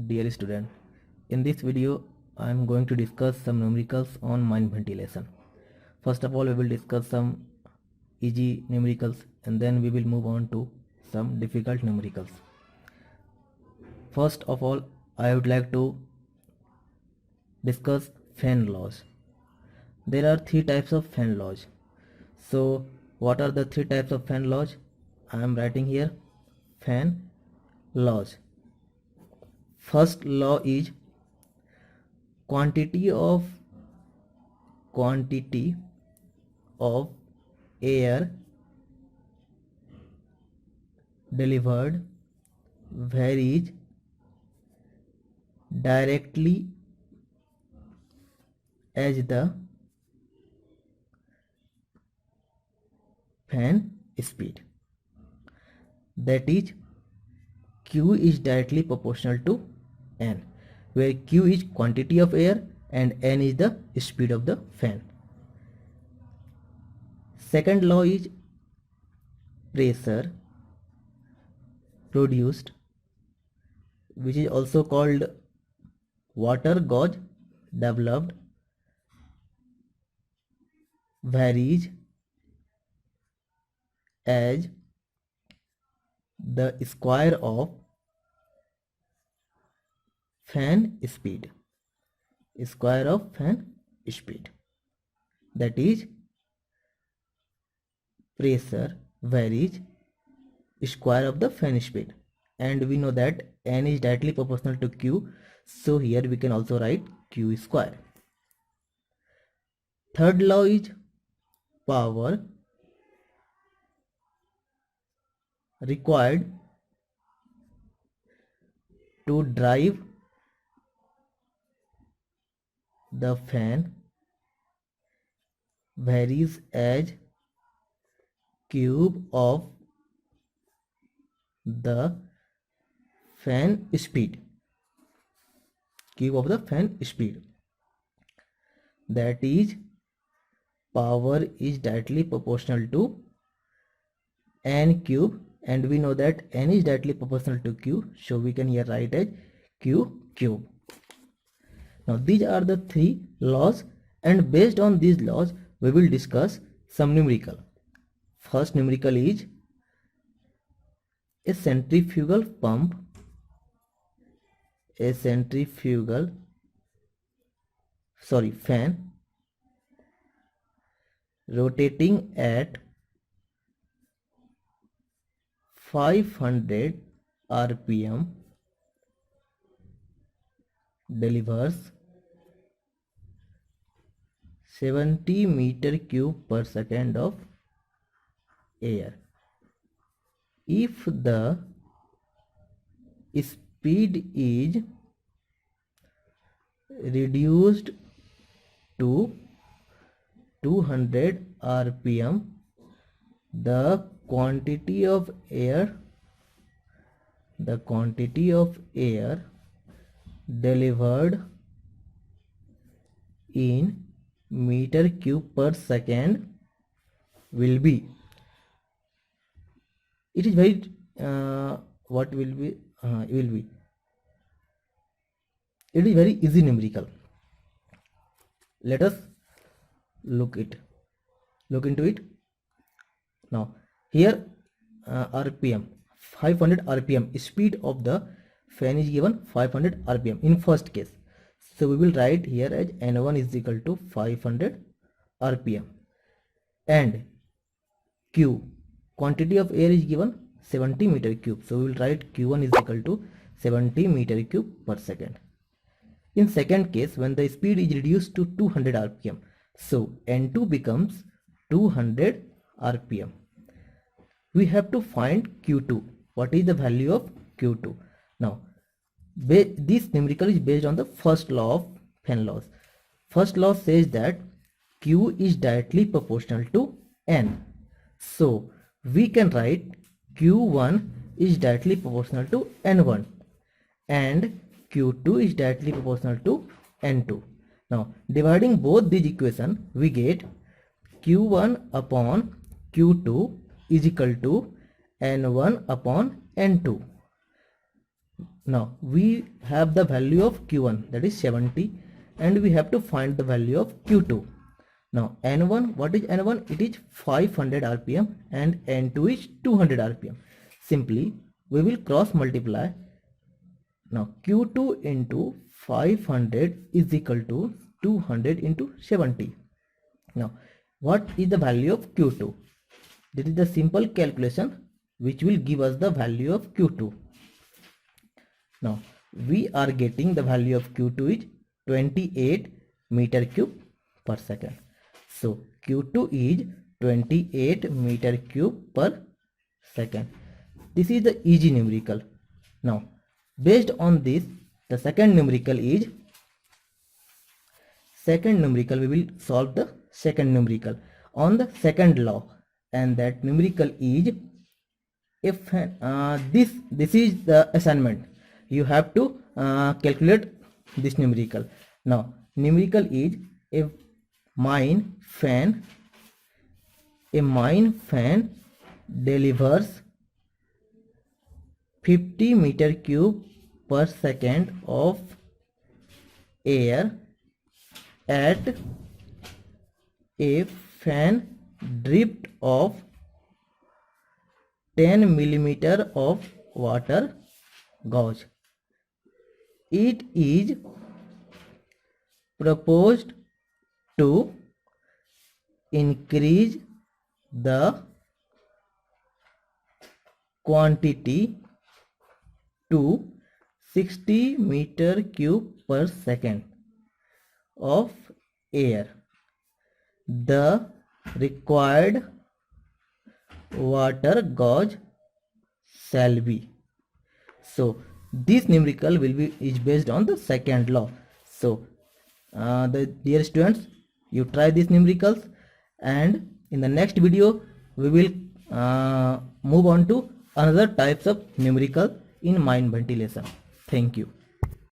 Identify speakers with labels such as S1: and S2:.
S1: Dear student, in this video I am going to discuss some numericals on mind ventilation. First of all, we will discuss some easy numericals and then we will move on to some difficult numericals. First of all, I would like to discuss fan laws. There are three types of fan laws. So what are the three types of fan laws? I am writing here fan laws. First law is quantity of air delivered varies directly as the fan speed. That is, Q is directly proportional to N, where Q is quantity of air and N is the speed of the fan. Second law is pressure produced, which is also called water gauge developed, varies as the square of fan speed. That is, pressure varies square of the fan speed, and we know that N is directly proportional to Q, so here we can also write Q square. Third law is power required to drive the fan varies as cube of the fan speed. That is, power is directly proportional to N cube, and we know that N is directly proportional to Q, so we can here write as Q cube. Now these are the three laws, and based on these laws we will discuss some numerical. First numerical is a centrifugal fan rotating at 500 rpm delivers 70 meter cube per second of air. If the speed is reduced to 200 rpm, the quantity of air delivered in meter cube per second will be, it is very what will be it is very easy numerical. Let us look into it. Now here rpm 500 rpm, speed of the fan is given 500 rpm in first case, so we will write here as n1 is equal to 500 rpm, and q, quantity of air, is given 70 meter cube, so we will write q1 is equal to 70 meter cube per second. In second case, when the speed is reduced to 200 rpm, so n2 becomes 200 rpm. We have to find q2. What is the value of q2? Now this numerical is based on the first law of fan laws. First law says that q is directly proportional to n, so we can write q1 is directly proportional to n1 and q2 is directly proportional to n2. Now dividing both these equations, we get q1 upon q2 is equal to n1 upon n2. Now we have the value of Q1, that is 70, and we have to find the value of Q2. Now N1, what is N1? It is 500 rpm and N2 is 200 rpm. Simply we will cross multiply. Now Q2 into 500 is equal to 200 into 70. Now what is the value of Q2? This is the simple calculation which will give us the value of Q2. Now we are getting the value of Q2 is 28 meter cube per second. So Q2 is 28 meter cube per second. This is the easy numerical. Now based on this, the second numerical, we will solve the second numerical on the second law, and that numerical is, if this is the assignment, you have to calculate this numerical. Now numerical is a mine fan delivers 50 meter cube per second of air at a fan drift of 10 millimeter of water gauge. It is proposed to increase the quantity to 60 meter cube per second of air. The required water gauge shall be. So this numerical is based on the second law. So the dear students, you try these numericals, and in the next video we will move on to another types of numerical in mine ventilation. Thank you.